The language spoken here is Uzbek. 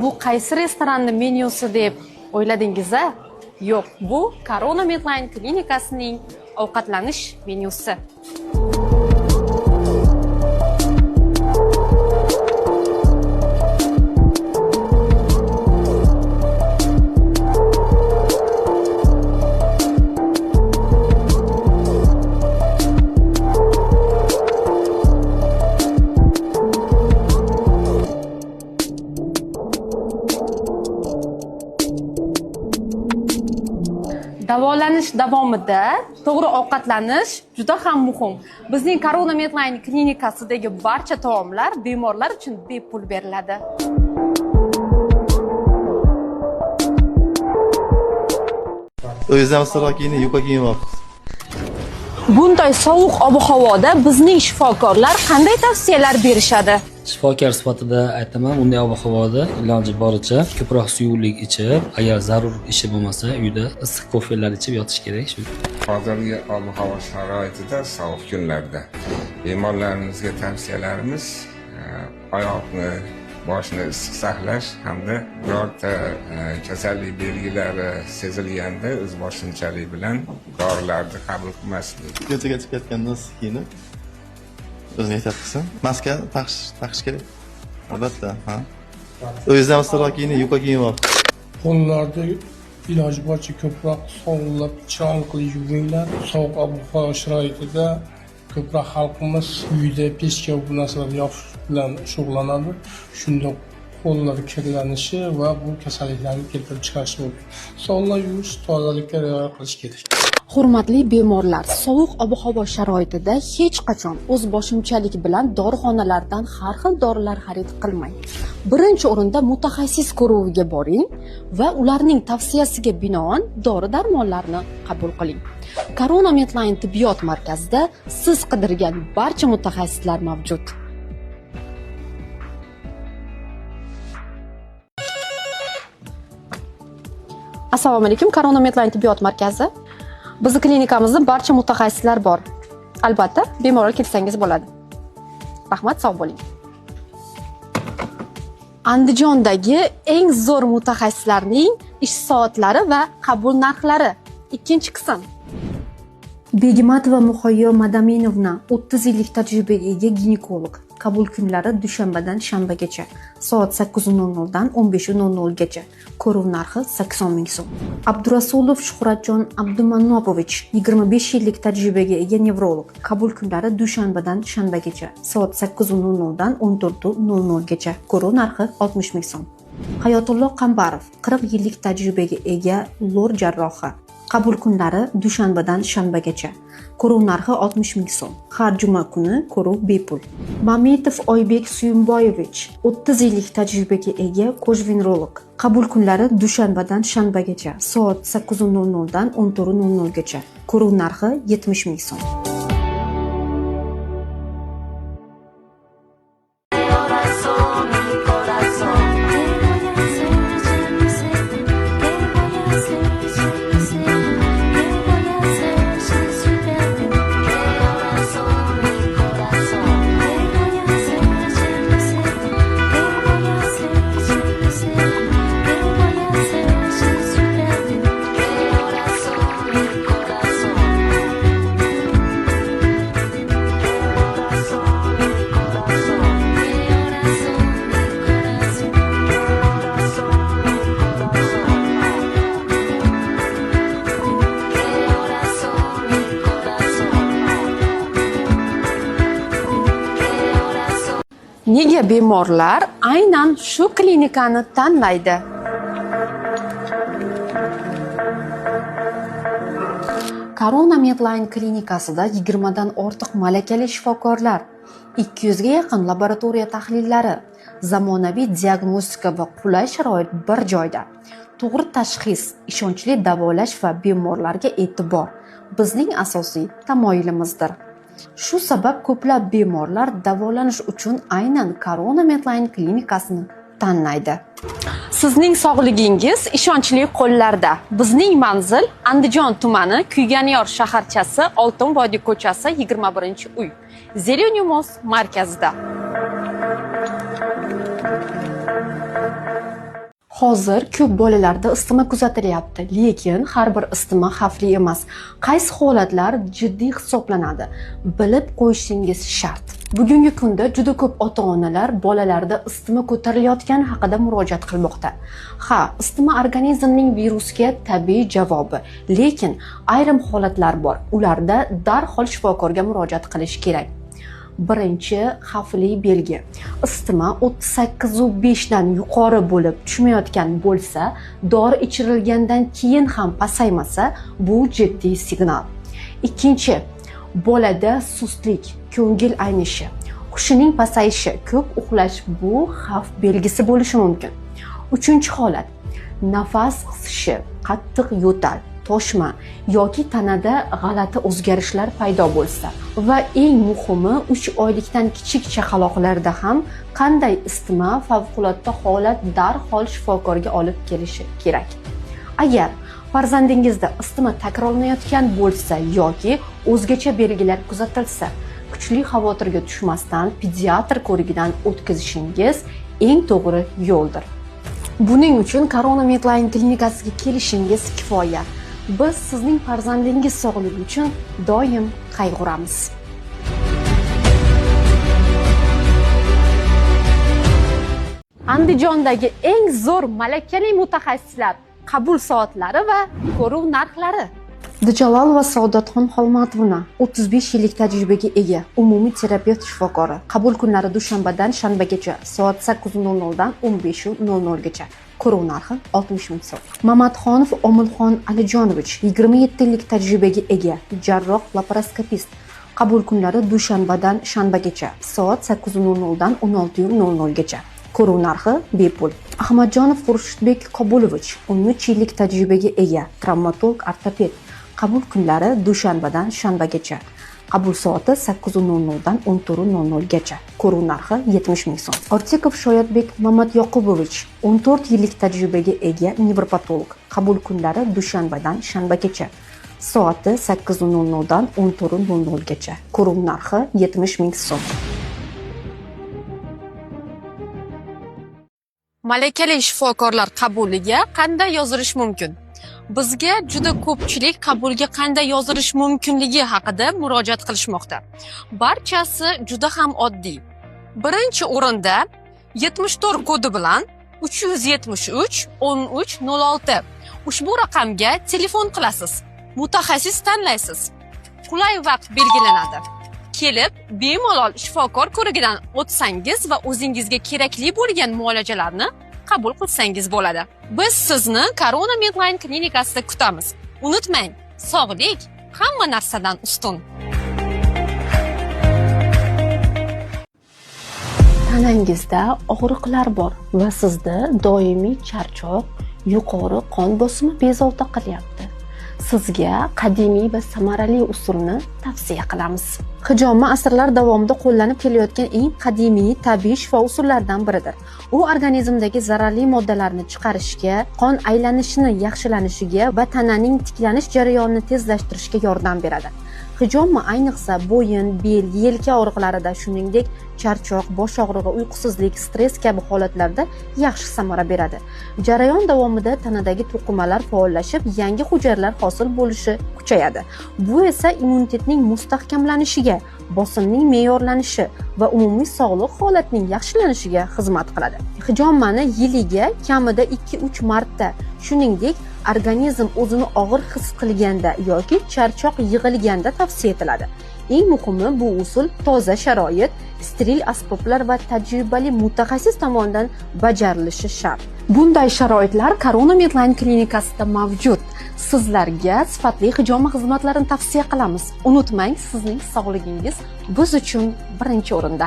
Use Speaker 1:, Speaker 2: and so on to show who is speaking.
Speaker 1: bu qaysi restoranning menyusi deb o'yladingiz-a? Yo'q, bu Corona Medline klinikasining ovqatlanish menyusi. Davolanish davomida to'g'ri ovqatlanish juda ham muhim. Bizning Corona Medline klinikasidagi barcha taomlar bemorlar uchun bepul beriladi.
Speaker 2: O'zimizda kiyini yuqa kiymoqmiz.
Speaker 1: Bunday sovuq ob-havoda bizning shifokorlar qanday tavsiyalar berishadi?
Speaker 3: Shifokor sifatida aytaman, bunday ob-havoda iloji boricha ko'proq suyuqlik ichib, agar zarur ishi bo'lmasa, uyda issiq kofelar ichib yotish kerak. Shu
Speaker 4: hozirgi ob-havo sharoitida sovuq kunlarda bemorlarimizga tavsiyalarimiz oyoqni, boshni issiq saqlash hamda birorta kasallik belgilari sezilganda o'zboshimchalik bilan dorilarni qabul qilmaslik.
Speaker 2: Ko'chaga chiqayotganda issiq kiyinib o'zini ehtiyot qilsin. Maska taqish kerak. Albatta, ha. O'zimizda kiyini yuqa kiymoqmiz.
Speaker 5: Qo'llarda iloji boricha ko'proq sovunlab chiroqli yuvinglar. Sovuq ob-havo sharoitida ko'proq xalqimiz uyda pechka bu narsalar yopish bilan shug'ullanadi. Shunda qo'llar kirlanishi va bu kasalliklarni keltirib chiqarishi mumkin. Sog'liq yuvish, tozalikka rioya qilish kerak.
Speaker 1: Hurmatli bemorlar, sovuq ob-havo sharoitida hech qachon o'zboshimchalik bilan dorixonalardan har xil dorilar xarid qilmang. Birinchi o'rinda mutaxassis ko'ruviga boring va ularning tavsiyasiga binoan dori-darmonlarni qabul qiling. Corona Medline tibbiyot markazida siz qidirgan barcha mutaxassislar mavjud. Assalomu alaykum, Corona Medline tibbiyot markazi. Bizning klinikamizda barcha mutaxassislar bor. Albatta, bemorlar kelsangiz bo'ladi. Rahmat, sog' bo'ling. Andijondagi eng zo'r mutaxassislarning ish soatlari va qabul narxlari. Ikkinchi qism. Begmatova Muhayyo Madaminovna 30 yillik tajribaga ega ginekolog. Qabul kunlari dushanbadan shanbagacha, soat 8:00 dan 15:00 gacha. Ko'ruv narxi 80 ming so'm. Abdurasulov Shuhratjon Abdumannopovich 25 yillik tajribaga ega nevrolog. Qabul kunlari dushanbadan shanbagacha, soat 8:00 dan 14:00 gacha. Ko'ruv narxi 60 ming so'm. Hayotullo Qambarov 40 yillik tajribaga ega lor jarrohi. Qabul kunlari dushanbadan shanbagacha. Ko'ruv narxi 60 ming so'm. Har juma kuni ko'ruv bepul. Mametov Oybek Suyunboyevich 30 yillik tajribaga ega ko'zvenerolog. Qabul kunlari dushanbadan shanbagacha, soat 8:00 dan 14:00 gacha. Ko'ruv narxi 70 ming so'm. Nega bemorlar aynan shu klinikani tanlaydi? Corona Medline klinikasida 20 dan ortiq malakali shifokorlar, 200 ga yaqin laboratoriya tahlillari, zamonaviy diagnostika va qulay sharoit bir joyda. To'g'ri tashxis, ishonchli davolash va bemorlarga e'tibor bizning asosiy tamoyilimizdir. Shu sabab ko'plab bemorlar davolanish uchun aynan Corona Medline klinikasini tanlaydi. Sizning sog'ligingiz ishonchli qo'llarda. Bizning manzil Andijon tumani Kuyganiyor shaharchasi, Oltinvodiy ko'chasi 21-uy. Zelyonyumos markazida. Hozir ko'p bolalarda isitma kuzatilyapti, lekin har bir isitma xavfli emas. Qaysi holatlar jiddiy hisoblanadi? Bilib qo'yishingiz shart. Bugungi kunda juda ko'p ota-onalar bolalarda isitma ko'tarilayotgani haqida murojaat qilmoqda. Ha, isitma organizmning virusga tabiiy javobi, lekin ayrim holatlar bor. Ularda darhol shifokorga murojaat qilish kerak. Birinchi xavfli belgi. Isitma 38,5 dan yuqori bo'lib tushmayotgan bo'lsa, dori ichirilgandan keyin ham pasaymasa, bu jiddiy signal. Ikkinchi, bolada sustlik, ko'ngil aynishi, hushining pasayishi, ko'p uxlash bu xavf belgisi bo'lishi mumkin. Uchinchi holat, nafas qisishi, qattiq yo'tal, toshma yoki tanada g'alati o'zgarishlar paydo bo'lsa va eng muhimi 3 oylikdan kichik chaqaloqlarda ham qanday isitma favqulodda holat darhol shifokorga olib kelishi kerak. Agar farzandingizda isitma takrorlanayotgan bo'lsa yoki o'zgacha belgilar kuzatilsa, kuchli xavotirga tushmasdan pediatr ko'rigidan o'tkazishingiz eng to'g'ri yo'ldir. Buning uchun Corona Medline klinikasiga kelishingiz kifoya. Biz sizning farzandingiz sog'ligi uchun doim qayg'uramiz. Andijondagi eng zo'r malakali mutaxassislar, qabul soatlari va ko'ruv narxlari. Dijalolova Saodatxon Xolmatovna 35 yillik tajribaga ega umumiy terapevt shifokori. Qabul kunlari dushanbadan shanbagacha soat 8:00 dan 15:00 gacha. Ko'ruv narxi 60 ming so'm. Mamatxonov Omilxon Alijonovich 27 yillik tajribaga ega jarroh laparoskopist. Qabul kunlari dushanbadan shanbagacha soat 8:00 dan 16:00 gacha. Ko'ruv narxi bepul. Ahmadjonov Xurshidbek Qobulovich 13 yillik tajribaga ega travmatolog ortoped. Qabul kunlari dushanbadan shanbagacha. Qabul soati 8:00 dan 14:00 gacha. Ko'ruv narxi 70 ming so'm. Ortikov Shoyatbek Mamatyoqubovich 14 yillik tajribaga ega nevropatolog. Qabul kunlari dushanbadan shanbagacha. Soati 8:00 dan 14:00 gacha. Ko'ruv narxi 70 ming so'm. Malakali shifokorlar qabuliga qanday yozilish mumkin? Bizga juda ko'pchilik qabulga qanday yozilish mumkinligi haqida murojaat qilishmoqda. Barchasi juda ham oddiy. Birinchi o'rinda 74 kodi bilan 373 1306 ushbu raqamga telefon qilasiz. Mutaxassis tanlaysiz. Qulay vaqt belgilanadi. Kelib, bemalol shifokor ko'rigidan o'tsangiz va o'zingizga kerakli bo'lgan muolajalarni qabul qilsangiz bo'ladi. Biz sizni Corona Medline klinikasida kutamiz. Unutmang, sog'lik hamma narsadan ustun. Tanangizda og'riqlar bor va sizda doimiy charchoq, yuqori qon bosimi bezovta qilyapti. Sizga qadimiy va samarali usulni tavsiya qilamiz. Hijoma asrlar davomida qo'llanib kelayotgan eng qadimiy tabiiy shifo usullaridan biridir. U organizmdagi zararli moddalarni chiqarishga, qon aylanishini yaxshilanishiga va tananing tiklanish jarayonini tezlashtirishga yordam beradi. Hijoma ayniqsa bo'yin, bel, yelka og'riqlarida, shuningdek charchoq, bosh og'rig'i, uyqusizlik, stress kabi holatlarda yaxshi samara beradi. Jarayon davomida tanadagi to'qimalar faollashib, yangi hujayralar hosil bo'lishi kuchayadi. Bu esa immunitetning mustahkamlanishiga, bosimning me'yorlanishi va umumiy sog'liq holatining yaxshilanishiga xizmat qiladi. Hijomani yiliga kamida 2-3 marta, shuningdek organizm o'zini og'ir his qilganda yoki charchoq yig'ilganda tavsiya etiladi. Eng muhimi, bu usul toza sharoit, steril asboblar va tajribali mutaxassis tomonidan bajarilishi shart. Bunday sharoitlar Corona Medline klinikasida mavjud. Sizlarga sifatli hijoma xizmatlarini tavsiya qilamiz. Unutmang, sizning sog'ligingiz biz uchun birinchi o'rinda.